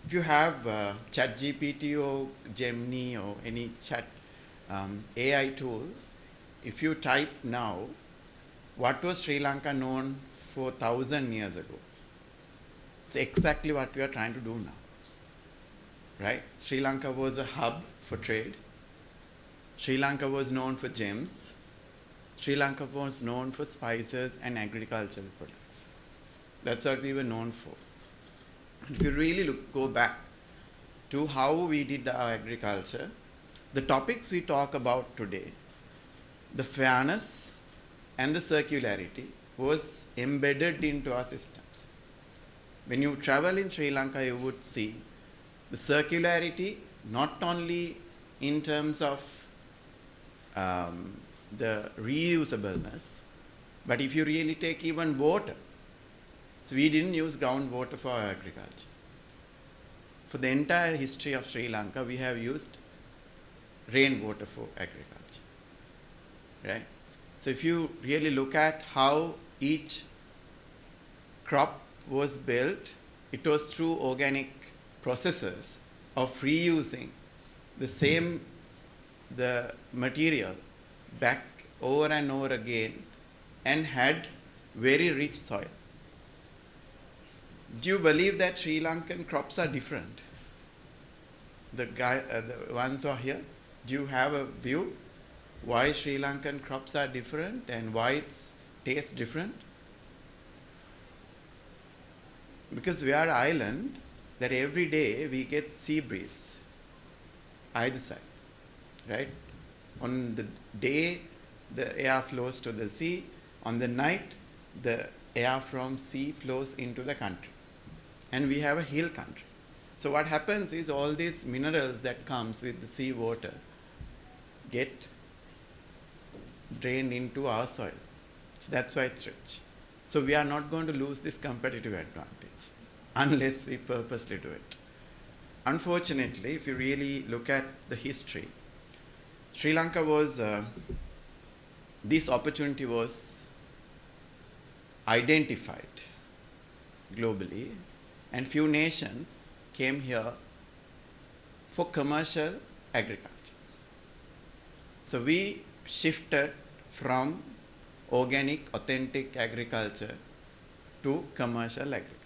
If you have ChatGPT or Gemini or any chat AI tool, if you type now, what was Sri Lanka known for 1,000 years ago? It's exactly what we are trying to do now, right? Sri Lanka was a hub for trade. Sri Lanka was known for gems. Sri Lanka was known for spices and agricultural products. That's what we were known for. And if you really go back to how we did our agriculture, the topics we talk about today, the fairness and the circularity was embedded into our systems. When you travel in Sri Lanka, you would see the circularity not only in terms of the reusableness, but if you really take even water, so we didn't use groundwater for our agriculture. For the entire history of Sri Lanka, we have used rainwater for agriculture, right? So if you really look at how each crop was built, it was through organic processes of reusing the material back over and over again and had very rich soil. Do you believe that Sri Lankan crops are different? The ones who are here, do you have a view why Sri Lankan crops are different and why it tastes different? Because we are an island that every day we get sea breeze either side, right? On the day, the air flows to the sea. On the night, the air from sea flows into the country. And we have a hill country. So what happens is all these minerals that comes with the sea water get drained into our soil. So that's why it's rich. So we are not going to lose this competitive advantage unless we purposely do it. Unfortunately, if you really look at the history, Sri Lanka was, this opportunity was identified globally, and few nations came here for commercial agriculture. So we shifted from organic, authentic agriculture to commercial agriculture.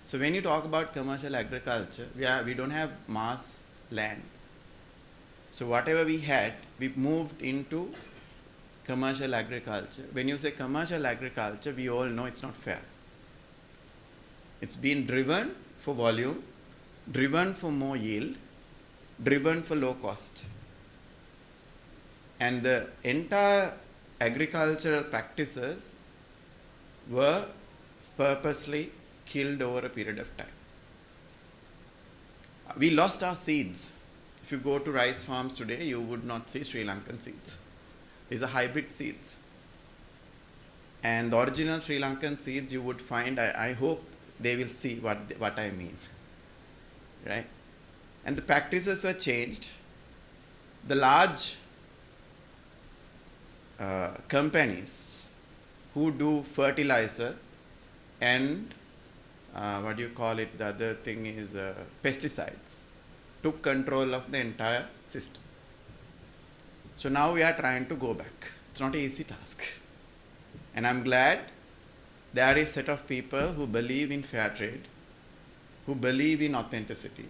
So when you talk about commercial agriculture, we don't have mass land. So whatever we had, we moved into commercial agriculture. When you say commercial agriculture, we all know it's not fair. It's been driven for volume, driven for more yield, driven for low cost. And the entire agricultural practices were purposely killed over a period of time. We lost our seeds. If you go to rice farms today, you would not see Sri Lankan seeds. These are hybrid seeds. And the original Sri Lankan seeds you would find, I hope they will see what I mean, right? And the practices were changed. The large companies who do fertilizer and the other thing is pesticides, took control of the entire system. So now we are trying to go back. It's not an easy task. And I'm glad there is a set of people who believe in fair trade, who believe in authenticity,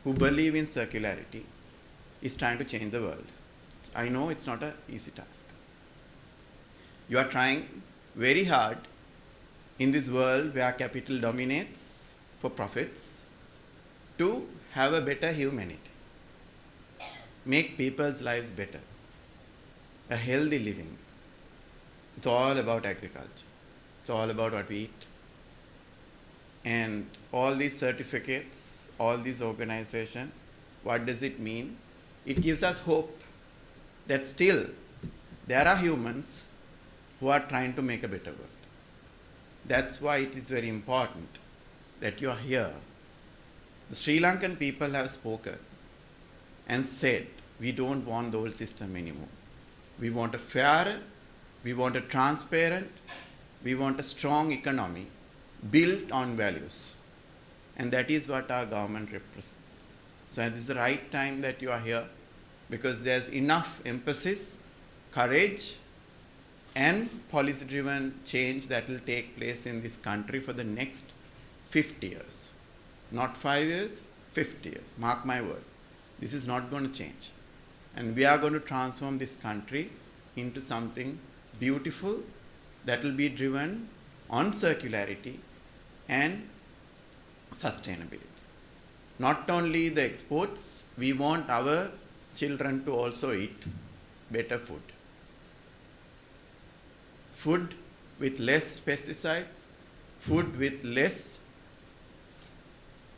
who believe in circularity, is trying to change the world. I know it's not an easy task. You are trying very hard in this world where capital dominates for profits to have a better humanity, make people's lives better, a healthy living. It's all about agriculture. It's all about what we eat. And all these certificates, all these organizations, what does it mean? It gives us hope that still there are humans who are trying to make a better world. That's why it is very important that you are here. The Sri Lankan people have spoken and said, we don't want the old system anymore. We want a fair, we want a transparent, we want a strong economy built on values. And that is what our government represents. So this is the right time that you are here, because there's enough emphasis, courage, and policy-driven change that will take place in this country for the next 50 years. Not 5 years, 50 years. Mark my word. This is not going to change. And we are going to transform this country into something beautiful that will be driven on circularity and sustainability. Not only the exports, we want our children to also eat better food. Food with less pesticides, food with less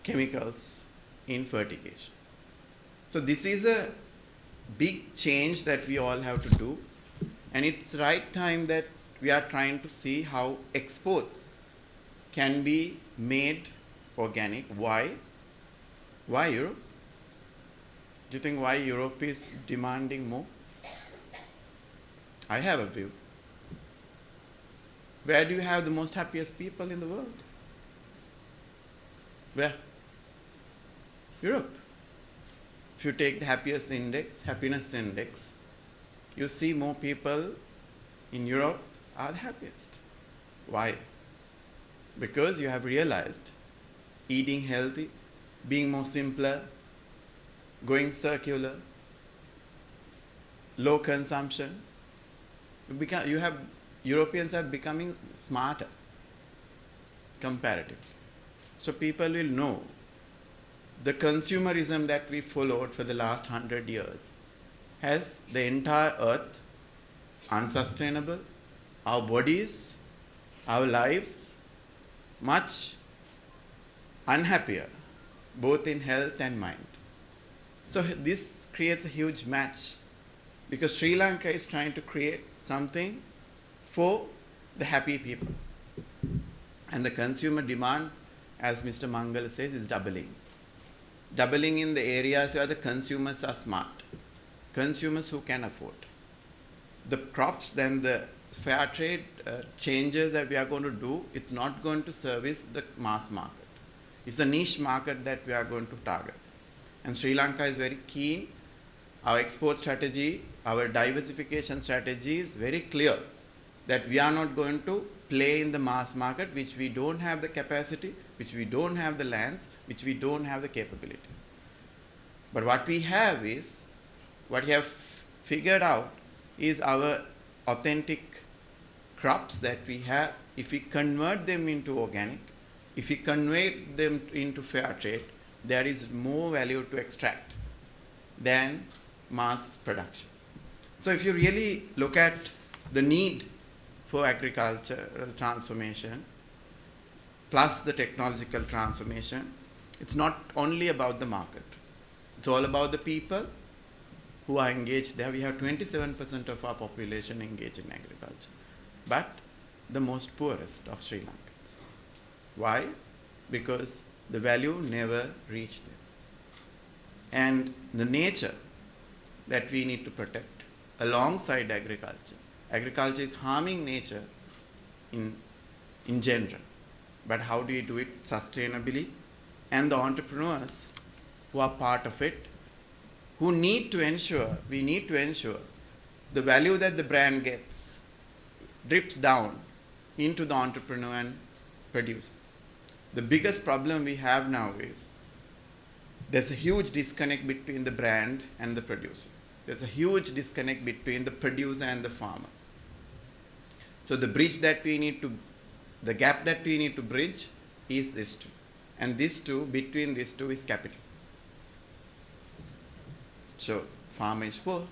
chemicals in fertigation. So this is a big change that we all have to do, and it's right time that we are trying to see how exports can be made organic. Why? Why Europe? Do you think why Europe is demanding more? I have a view. Where do you have the most happiest people in the world? Where? Europe. If you take the happiness index, you see more people in Europe are the happiest. Why? Because you have realized eating healthy, being more simpler, going circular, low consumption. Europeans are becoming smarter comparatively. So people will know the consumerism that we followed for the last 100 years has the entire earth unsustainable, our bodies, our lives much unhappier, both in health and mind. So this creates a huge match, because Sri Lanka is trying to create something for the happy people. And the consumer demand, as Mr. Mangal says, is doubling. Doubling in the areas where the consumers are smart. Consumers who can afford. The crops, then the fair trade changes that we are going to do, it's not going to service the mass market. It's a niche market that we are going to target. And Sri Lanka is very keen. Our export strategy, our diversification strategy is very clear that we are not going to play in the mass market, which we don't have the capacity, which we don't have the lands, which we don't have the capabilities. But what we have is, what we have figured out is our authentic crops that we have. If we convert them into organic, if we convert them into fair trade, there is more value to extract than mass production. So if you really look at the need for agricultural transformation plus the technological transformation, it's not only about the market. It's all about the people who are engaged there. We have 27% of our population engaged in agriculture, but the most poorest of Sri Lankans. Why? Because the value never reached them. And the nature that we need to protect alongside agriculture. Agriculture is harming nature in general. But how do you do it sustainably? And the entrepreneurs who are part of it, who need to ensure, we need to ensure the value that the brand gets drips down into the entrepreneur and producer. The biggest problem we have now is there's a huge disconnect between the brand and the producer. There's a huge disconnect between the producer and the farmer. So the gap that we need to bridge is this two. And between these two is capital. So farmer is poor,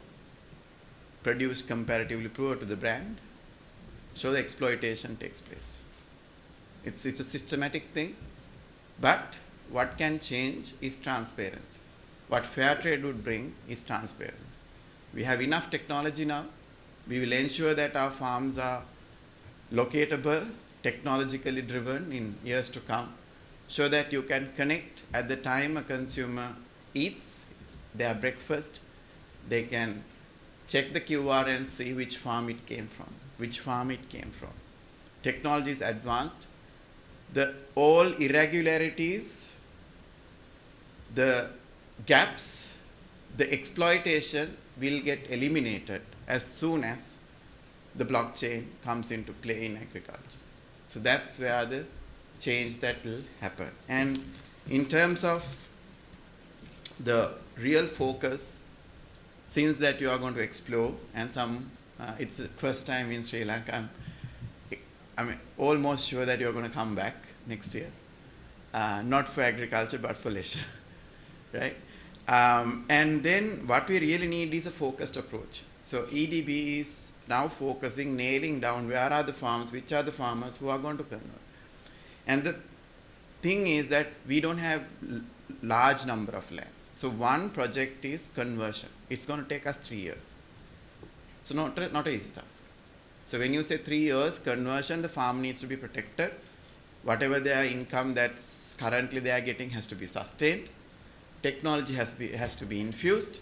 produce comparatively poor to the brand, so the exploitation takes place. It's a systematic thing, but what can change is transparency. What fair trade would bring is transparency. We have enough technology now. We will ensure that our farms are locatable, technologically driven in years to come, so that you can connect at the time a consumer eats their breakfast. They can check the QR and see which farm it came from, Technology is advanced. All irregularities the gaps, the exploitation will get eliminated as soon as the blockchain comes into play in agriculture. So that's where the change that will happen. And in terms of the real focus, since that you are going to explore, and it's the first time in Sri Lanka, I'm almost sure that you're going to come back next year, not for agriculture but for leisure, right? And then what we really need is a focused approach. So EDB is now focusing, nailing down where are the farms, which are the farmers who are going to convert. And the thing is that we don't have large number of lands. So one project is conversion. It's going to take us 3 years. So not an easy task. So when you say 3 years conversion, the farm needs to be protected. Whatever their income that's currently they are getting has to be sustained. Technology has to be infused.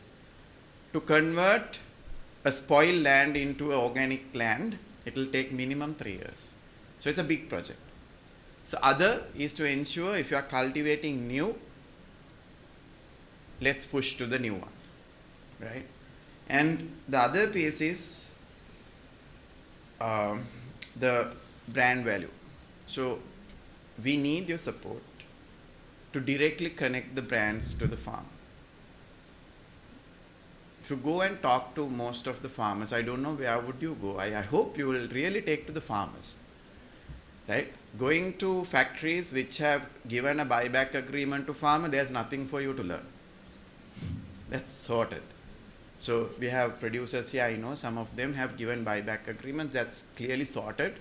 To convert a spoiled land into organic land, it will take minimum 3 years. So it's a big project. So other is to ensure if you are cultivating new, let's push to the new one, right? And the other piece is the brand value. So we need your support to directly connect the brands to the farm. If you go and talk to most of the farmers, I don't know where would you go. I hope you will really take to the farmers, right? Going to factories which have given a buyback agreement to farmer, there's nothing for you to learn. That's sorted. So we have producers here, I know some of them have given buyback agreements, that's clearly sorted,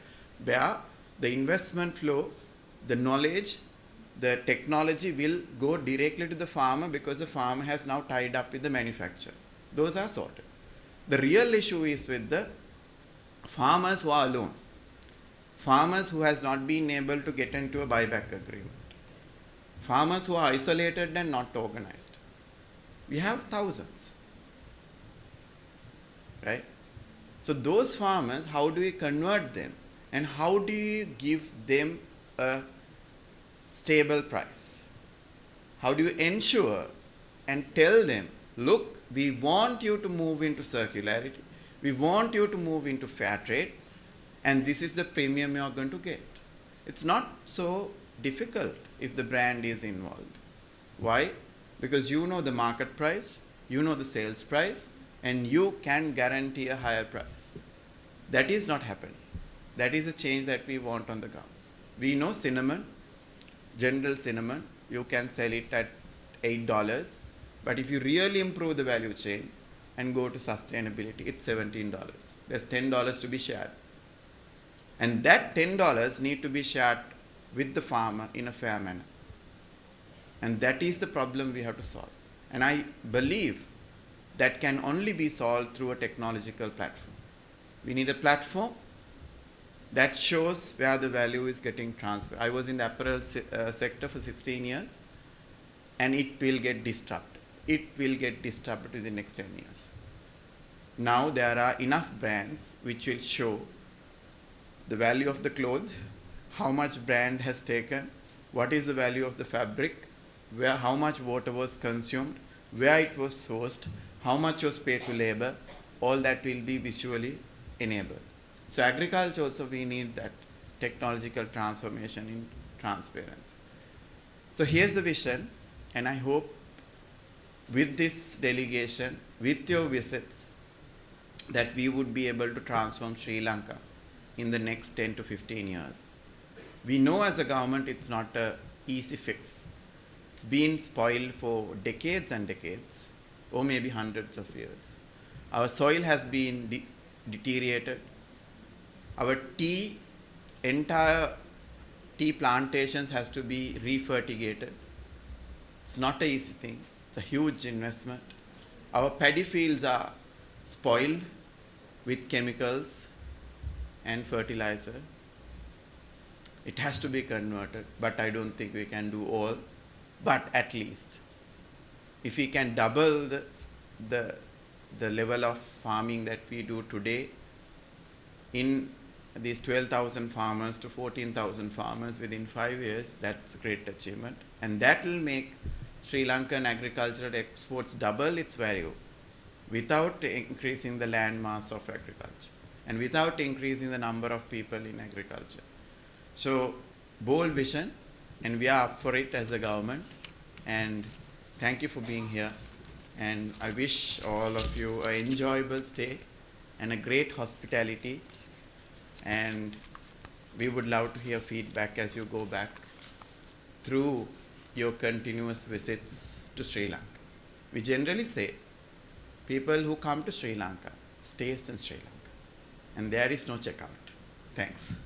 where the investment flow, the knowledge, the technology will go directly to the farmer because the farmer has now tied up with the manufacturer. Those are sorted. The real issue is with the farmers who are alone. Farmers who has not been able to get into a buyback agreement. Farmers who are isolated and not organized. We have thousands, right? So those farmers, how do we convert them? And how do you give them a stable price? How do you ensure and tell them, look, we want you to move into circularity. We want you to move into fair trade. And this is the premium you are going to get. It's not so difficult if the brand is involved. Why? Because you know the market price, you know the sales price, and you can guarantee a higher price. That is not happening. That is a change that we want on the ground. We know cinnamon, general cinnamon, you can sell it at $8, but if you really improve the value chain and go to sustainability, it's $17. There's $10 to be shared. And that $10 need to be shared with the farmer in a fair manner. And that is the problem we have to solve. And I believe that can only be solved through a technological platform. We need a platform that shows where the value is getting transferred. I was in the apparel sector for 16 years, and it will get disrupted. It will get disrupted in the next 10 years. Now there are enough brands which will show the value of the cloth, how much brand has taken, what is the value of the fabric, how much water was consumed, where it was sourced, how much was paid to labor, all that will be visually enabled. So agriculture also, we need that technological transformation in transparency. So here's the vision, and I hope with this delegation, with your visits, that we would be able to transform Sri Lanka in the next 10 to 15 years. We know as a government it's not an easy fix. It's been spoiled for decades and decades, or maybe hundreds of years. Our soil has been deteriorated. Our entire tea plantations has to be refertigated. It's not an easy thing. It's a huge investment. Our paddy fields are spoiled with chemicals and fertilizer. It has to be converted, but I don't think we can do all. But at least, if we can double the level of farming that we do today in these 12,000 farmers to 14,000 farmers within 5 years, that's a great achievement. And that will make Sri Lankan agricultural exports double its value without increasing the land mass of agriculture and without increasing the number of people in agriculture. So, bold vision, and we are up for it as a government. And thank you for being here. And I wish all of you an enjoyable stay and a great hospitality. And we would love to hear feedback as you go back through your continuous visits to Sri Lanka. We generally say people who come to Sri Lanka stays in Sri Lanka, and there is no checkout. Thanks.